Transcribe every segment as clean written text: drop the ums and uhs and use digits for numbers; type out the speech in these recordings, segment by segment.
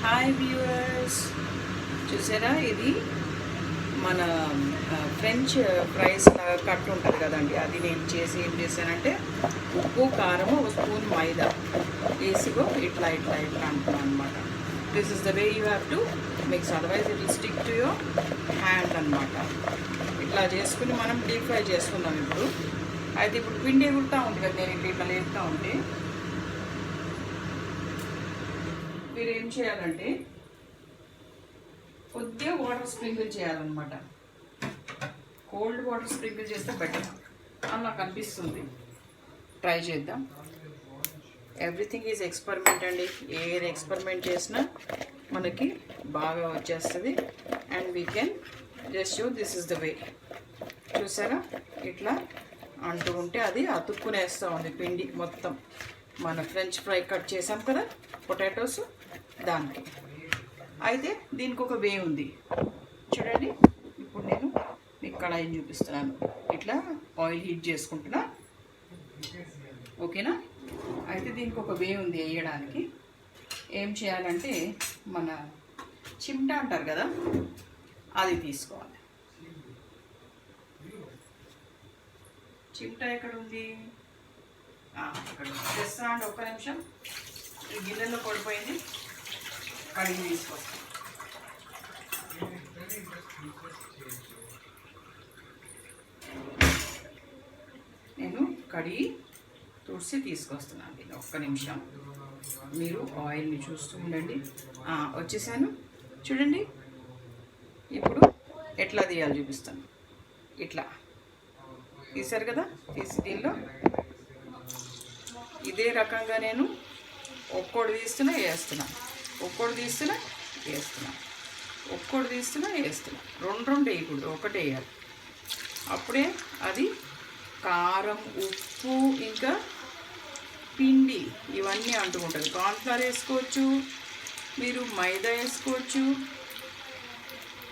Hi viewers, చూసారా ఇది మన ఫ్రెంచ్ ఫ్రైస్ కట్ ఉంటుంది కదండి. అది నేను ఏం చేశానంటే ఉప్పు కారం ఒక స్పూన్ మైదా వేసిగో ఇట్లా ఇట్లా ఇట్లా అంటున్నాను అనమాట. This is the way you have to mix, otherwise it will stick to your hand అనమాట. ఇట్లా చేసుకుని మనం డీప్ ఫ్రై చేసుకుందాం ఇప్పుడు. అయితే ఇప్పుడు పిండి ఎగురుతూ ఉంది కదా, నేను ఇట్లా ఇట్లా లేపుతూ ఉంటే మీరు ఏం చేయాలంటే కొద్దిగా వాటర్ స్ప్రింకిల్ చేయాలన్నమాట. కోల్డ్ వాటర్ స్ప్రింకిల్ చేస్తే బెటర్ అని నాకు అనిపిస్తుంది. ట్రై చేద్దాం. ఎవ్రీథింగ్ ఈజ్ ఎక్స్పెరిమెంట్ అండి. ఏది ఎక్స్పెరిమెంట్ చేసినా మనకి బాగా వచ్చేస్తుంది. And we can just show this is the way. చూసారా, ఇట్లా అంటూ ఉంటే అది అతుక్కునేస్తూ ఉంది పిండి మొత్తం. మన ఫ్రెంచ్ ఫ్రై కట్ చేసాం కదా పొటాటోస్, దానికి. అయితే దీనికి ఒక వే ఉంది చూడండి. ఇప్పుడు నేను మీకు కళాయిని చూపిస్తున్నాను. ఇట్లా ఆయిల్ హీట్ చేసుకుంటున్నా, ఓకేనా. అయితే దీనికి ఒక వే ఉంది వేయడానికి. ఏం చేయాలంటే మన చిమ్టా అంటారు కదా, అది తీసుకోవాలి. చిమ్టా ఎక్కడ ఉంది? అక్కడ తెస్తా అండి, ఒక్క నిమిషం. ఈ గిన్నెలో పడిపోయింది, కడిగి తీసుకొస్తాను. నేను కడిగి తుడిసి తీసుకొస్తున్నాను. ఇది ఒక్క నిమిషం, మీరు ఆయిల్ని చూస్తూ ఉండండి. వచ్చేసాను చూడండి. ఇప్పుడు ఎట్లా తీయాలి చూపిస్తాను. ఇట్లా తీసారు కదా, తీసి దీనిలో ఇదే రకంగా నేను ఒక్కోటి తీస్తున్నా వేస్తున్నా, ఒక్కోటి తీస్తున్నా వేస్తున్నా, ఒక్కోటి తీస్తున్నా వేస్తున్నా. రెండు వేయకూడదు, ఒకటే వేయాలి. అప్పుడే అది కారం, ఉప్పు, ఇంకా పిండి ఇవన్నీ అంటుకుంటుంది. కార్న్ఫ్లవర్ వేసుకోవచ్చు, మీరు మైదా వేసుకోవచ్చు,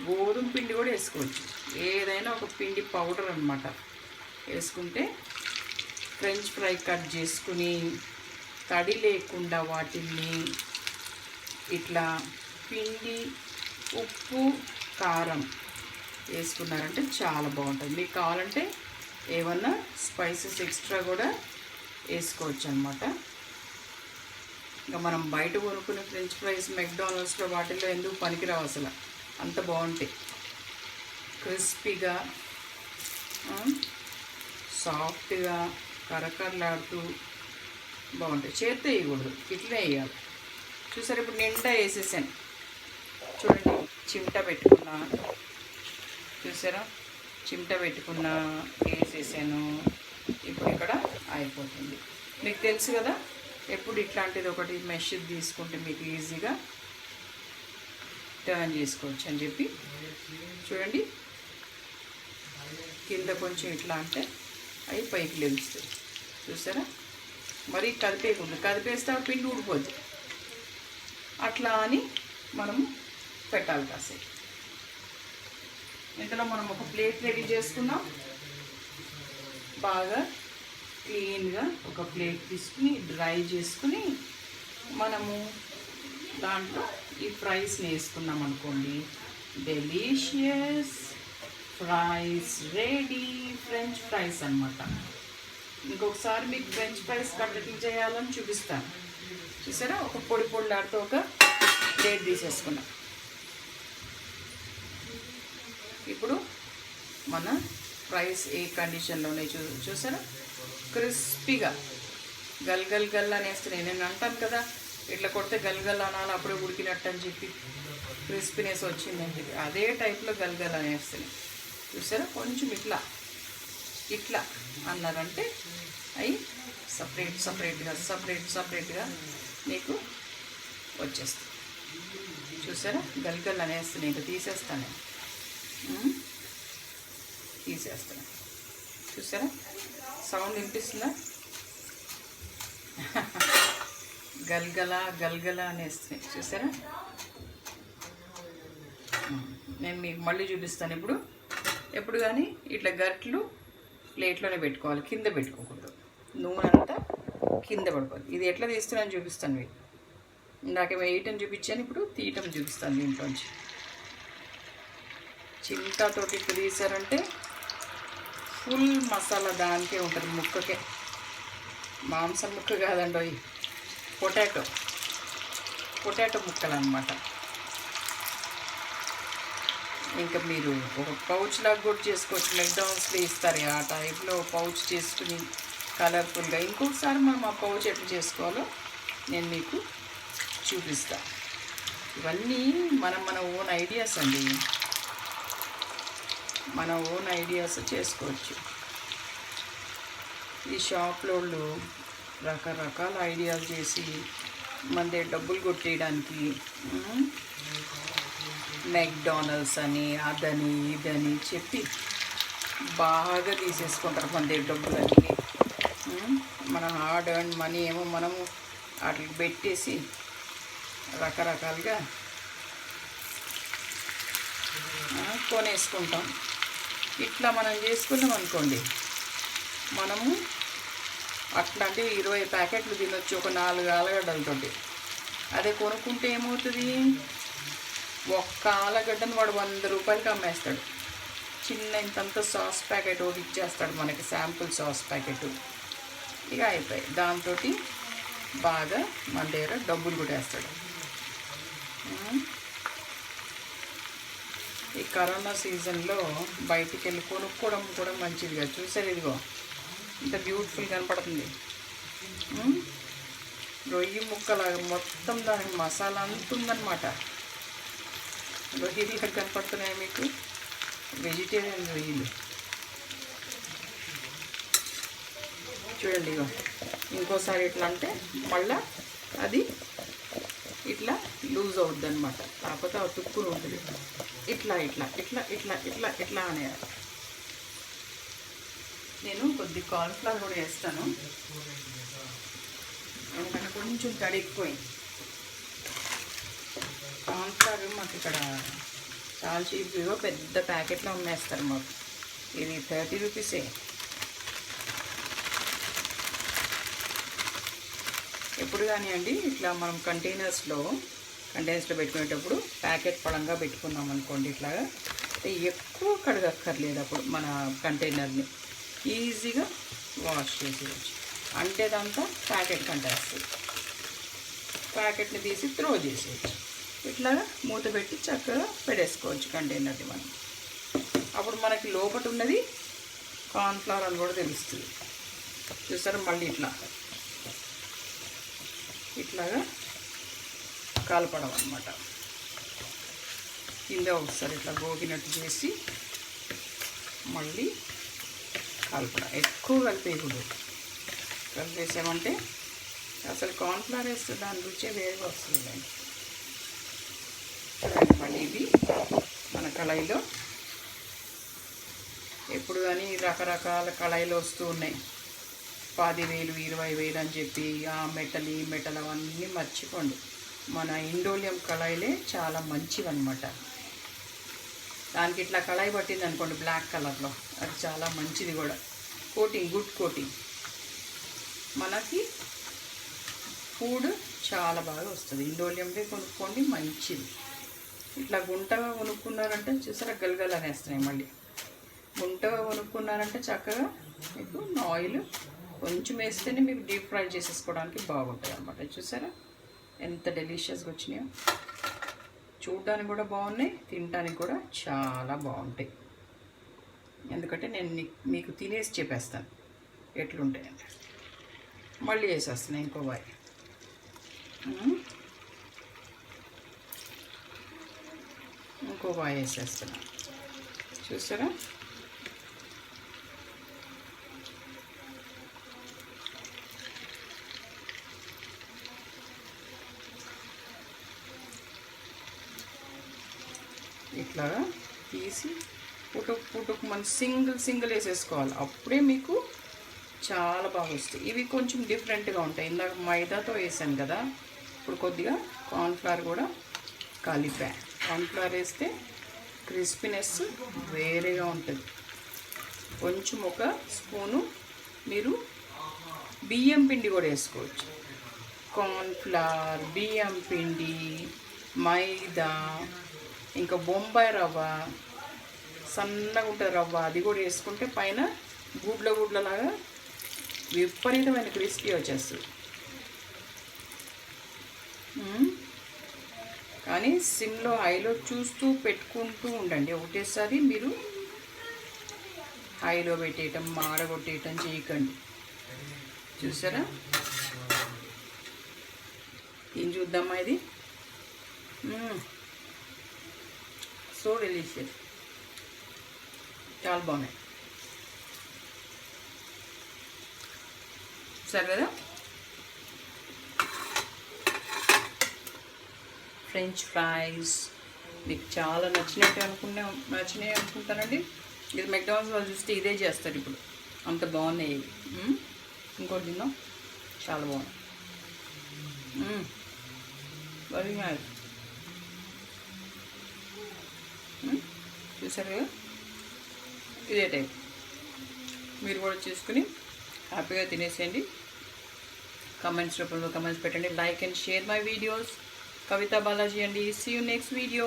గోధుమ పిండి కూడా వేసుకోవచ్చు. ఏదైనా ఒక పిండి పౌడర్ అన్నమాట వేసుకుంటే ఫ్రెంచ్ ఫ్రై కట్ చేసుకుని తడి లేకుండా వాటిని ఇట్లా పిండి, ఉప్పు, కారం వేసుకున్నారంటే చాలా బాగుంటుంది. మీకు కావాలంటే ఏమన్నా స్పైసెస్ ఎక్స్ట్రా కూడా వేసుకోవచ్చు అనమాట. ఇంకా మనం బయట కొనుక్కునే ఫ్రెంచ్ ఫ్రైస్ మెక్డానల్డ్స్లో వాటిల్లో ఎందుకు పనికిరావు అసలు, అంత బాగుంటాయి. క్రిస్పీగా, సాఫ్ట్గా, కరకరలాడుతూ బాగుంటాయి. చేత్తో వేయకూడదు, ఇట్లే వేయాలి. చూసారు, ఇప్పుడు నిండా వేసేసాను చూడండి. చిమ్టా పెట్టుకున్నా, చూసారా, చిమ్టా పెట్టుకున్నా, వేసేసాను. ఇప్పుడు ఇక్కడ అయిపోతుంది. మీకు తెలుసు కదా, ఎప్పుడు ఇట్లాంటిది ఒకటి మెష్ తీసుకుంటే మీకు ఈజీగా టర్న్ చేసుకోవచ్చు అని చెప్పి. చూడండి, కింద కొంచెం ఇట్లా అంటే అవి పైకి లెగుస్తాయి. చూసారా, మరీ కదిపేయకూడదు, కదిపేస్తే ఆ పిండి ఊడిపోద్ది. అట్లా అని మనము పెట్టాలి కాసేపు. ఇంతలో మనం ఒక ప్లేట్ రెడీ చేసుకున్నాం. బాగా క్లీన్గా ఒక ప్లేట్ తీసుకుని డ్రై చేసుకుని మనము దాంట్లో ఈ ఫ్రైస్ని వేసుకున్నాం అనుకోండి, delicious fries ready. French fries అన్నమాట. ఇంకొకసారి మీకు ఫ్రెంచ్ ఫ్రైస్ కట్టెట్లు చేయాలని చూపిస్తాను. చూసారా, ఒక పొడి పొడిలాడుతూ ఒక ప్లేట్ తీసేసుకున్నాం. ఇప్పుడు మన ఫ్రైస్ ఏ కండిషన్లో ఉన్నాయి చూసారా, క్రిస్పీగా గల్గల్ గల్ అనేస్తున్నాయి. నేను అంటాను కదా, ఇట్లా కొడితే గల్గల్ అనాలి, అప్పుడే ఉడికినట్టు అని చెప్పి క్రిస్పీనెస్ వచ్చిందని చెప్పి, అదే టైప్లో గల్గల్ అనేస్తున్నాయి. చూసారా, కొంచెం ఇట్లా ఇట్లా అన్నారంటే అవి సపరేట్గా మీకు వచ్చేస్తుంది. చూసారా, గల్గల్ అనేస్తున్నాయి. ఇంకా తీసేస్తాను. చూసారా, సౌండ్ వినిపిస్తుందా? గల్గల అనేస్తున్నాయి. చూసారా, నేను మీకు మళ్ళీ చూపిస్తాను. ఎప్పుడు కానీ ఇట్లా గట్లు ప్లేట్లోనే పెట్టుకోవాలి, కింద పెట్టుకోకూడదు. నూనె అంతా కింద పడిపోతుంది. ఇది ఎట్లా తీస్తున్నాను చూపిస్తాను మీకు. ఇందాక వేయటం చూపించాను, ఇప్పుడు తీయటం చూపిస్తాను. దీంట్లోంచి చింతతోటి ఇప్పుడు తీసారంటే ఫుల్ మసాలా దానికే ఉంటుంది, ముక్కకే. మాంసం ముక్క కాదండి, పొటాటో ముక్కలు అన్నమాట. ఇంకా మీరు ఒక పౌచ్ లాగా కూడా చేసుకోవచ్చు, మెక్డానల్డ్స్లో ఇస్తారు ఆ టైప్లో పౌచ్ చేసుకుని కలర్ఫుల్గా. ఇంకొకసారి మనం ఆ పౌచ్ ఎట్లా చేసుకోవాలో నేను మీకు చూపిస్తా. ఇవన్నీ మన ఓన్ ఐడియాస్ అండి, మన ఓన్ ఐడియాస్ చేసుకోవచ్చు. ఈ షాప్లోళ్ళు రకరకాల ఐడియాలు చేసి మన దగ్గర డబ్బులు కొట్టేయడానికి మెక్డానల్డ్స్ అని అదని ఇదని చెప్పి బాగా తీసేసుకుంటారు మన దగ్గర డబ్బులన్నీ. మన హార్డ్ ఎర్న్ మనీ ఏమో మనము వాటికి పెట్టేసి రకరకాలుగా కొనేసుకుంటాం. ఇట్లా మనం చేసుకున్నాం అనుకోండి, మనము అట్లాంటివి 20 ప్యాకెట్లు తినొచ్చు ఒక 4 ఆలుగడ్డలతోటి. అదే కొనుక్కుంటే ఏమవుతుంది, ఒక్క ఆలుగడ్డను వాడు 100 రూపాయలకి అమ్మేస్తాడు. చిన్న ఇంతంత సాస్ ప్యాకెట్ ఒకటి ఇచ్చేస్తాడు మనకి, శాంపుల్ సాస్ ప్యాకెట్. ఇక అయిపోయి దాంతో బాగా మన దగ్గర డబ్బులు కొట్టేస్తాడు. ఈ కరోనా సీజన్లో బయటికి వెళ్ళి కొనుక్కోవడం కూడా మంచిదిగా. చూసారు, ఇదిగో ఇంత బ్యూటిఫుల్ కనపడుతుంది. రొయ్యి ముక్కలాగా మొత్తం దానికి మసాలా అంతుందన్నమాట. రొయ్యలు కనపడుతున్నాయి మీకు, వెజిటేరియన్ రొయ్యలు. చూడండి, ఇగో ఇంకోసారి ఇట్లా అంటే మళ్ళీ అది ఇట్లా లూజ్ అవుద్ది అనమాట. కాకపోతే ఆ తుక్కులు ఉంటుంది. ఇట్లా ఇట్లా ఇట్లా ఇట్లా ఇట్లా ఇట్లా అనేయాలి. నేను కొద్ది కార్న్ఫ్లవర్ కూడా వేస్తాను, ఎందుకంటే కొంచెం తడికిపోయింది. కార్న్ఫ్లవర్ మాకు ఇక్కడ చాలా చీప్గా పెద్ద ప్యాకెట్లో అమ్మేస్తారు మాకు. ఇది 30 రూపీసే. ఎప్పుడు కానీ అండి ఇట్లా మనం కంటైనర్స్లో పెట్టుకునేటప్పుడు ప్యాకెట్ పడంగా పెట్టుకున్నాం అనుకోండి, ఇట్లాగా ఎక్కువ కడగక్కర్లేదు. అప్పుడు మన కంటైనర్ని ఈజీగా వాష్ చేసేయచ్చు. అంటే దాంతో ప్యాకెట్ కంటేస్తుంది, ప్యాకెట్ని తీసి త్రో చేసేయచ్చు. ఇట్లాగా మూత పెట్టి చక్కగా పెట్టేసుకోవచ్చు కంటైనర్ని మనం. అప్పుడు మనకి లోపల ఉన్నది కార్న్ఫ్లవర్ అని కూడా తెలుస్తుంది. చూసారా, మళ్ళీ ఇట్లాగా కలపడం అన్నమాట. కింద ఒకసారి ఇట్లా గోకినట్టు చేసి మళ్ళీ కలపడం. ఎక్కువ కలిపేయకూడదు, కలిపేసామంటే అసలు కార్న్ఫ్లవర్ వేస్తే దాని రుచే వేరుగా వస్తుంది. చూడండి, మళ్ళీ ఇది మన కళాయిలో ఎప్పుడు కానీ రకరకాల కళాయిలు వస్తూ ఉన్నాయి. 10,000 20,000 అని చెప్పి ఆ మెటల్ ఈ మెటల్ అవన్నీ మర్చిపోండి. మన ఇండోలియం కళాయిలే చాలా మంచివి అన్నమాట. దానికి ఇట్లా కళాయి పట్టింది అనుకోండి బ్లాక్ కలర్లో, అది చాలా మంచిది కూడా. కోటింగ్, గుడ్ కోటింగ్, మనకి ఫుడ్ చాలా బాగా వస్తుంది. ఇండోలియందే కొనుక్కోండి, మంచిది. ఇట్లా గుంటగా కొనుక్కున్నారంటే చూసారా గలగల అనేస్తున్నాయి. మళ్ళీ గుంటగా కొనుక్కున్నారంటే చక్కగా మీకు ఆయిల్ కొంచెం వేస్తేనే మీకు డీప్ ఫ్రై చేసేసుకోవడానికి బాగుంటుంది అన్నమాట. చూసారా ఎంత డెలిషియస్గా వచ్చినాయో. చూడడానికి కూడా బాగున్నాయి, తినడానికి కూడా చాలా బాగుంటాయి. ఎందుకంటే నేను మీకు తినేసి చెప్పేస్తాను ఎట్లుంటాయని. మళ్ళీ వేసేస్తున్నాను ఇంకో వాయి. ఇంకో వాయి వేసేస్తున్నాను. చూసారా, ఇట్లాగా తీసి పుటుకు మనం సింగిల్ వేసేసుకోవాలి. అప్పుడే మీకు చాలా బాగా వస్తాయి. ఇవి కొంచెం డిఫరెంట్గా ఉంటాయి. ఇందాక మైదాతో వేసాను కదా, ఇప్పుడు కొద్దిగా కార్న్ఫ్లవర్ కూడా కలిపా. కార్న్ఫ్లవర్ వేస్తే క్రిస్పీనెస్ వేరేగా ఉంటుంది. కొంచెం ఒక స్పూను మీరు బియ్యం పిండి కూడా వేసుకోవచ్చు. కార్న్ఫ్లవర్, బియ్యం పిండి, మైదా, ఇంకా బొంబాయి రవ్వ, సన్నగా ఉంటుంది రవ్వ, అది కూడా వేసుకుంటే పైన గుడ్లలాగా విపరీతమైన క్రిస్పీ వచ్చేస్తుంది. కానీ సిమ్లో హైలో చూస్తూ పెట్టుకుంటూ ఉండండి. ఒకటేసారి మీరు హైలో పెట్టేయటం, మాడగొట్టేయటం చేయకండి. చూసారా? ఏం చూద్దామా ఇది? సో డెలిషియస్, చాలా బాగున్నాయి. సరే కదా? ఫ్రెంచ్ ఫ్రైస్ మీకు చాలా నచ్చినాయి అనుకుంటానండి. ఇది మెక్డానల్డ్స్ వాళ్ళు చూస్తే ఇదే చేస్తారు ఇప్పుడు, అంత బాగున్నాయి ఇవి. ఇంకోటి తిన్నాం, చాలా బాగుంది. Very nice. చూసారు కదా? ఇదే టైప్ మీరు కూడా చేసుకుని హ్యాపీగా తినేసేయండి. కమెంట్స్ రూపంలో కమెంట్స్ పెట్టండి. Like and share my videos. Kavitha Balaji అండి. See you next video.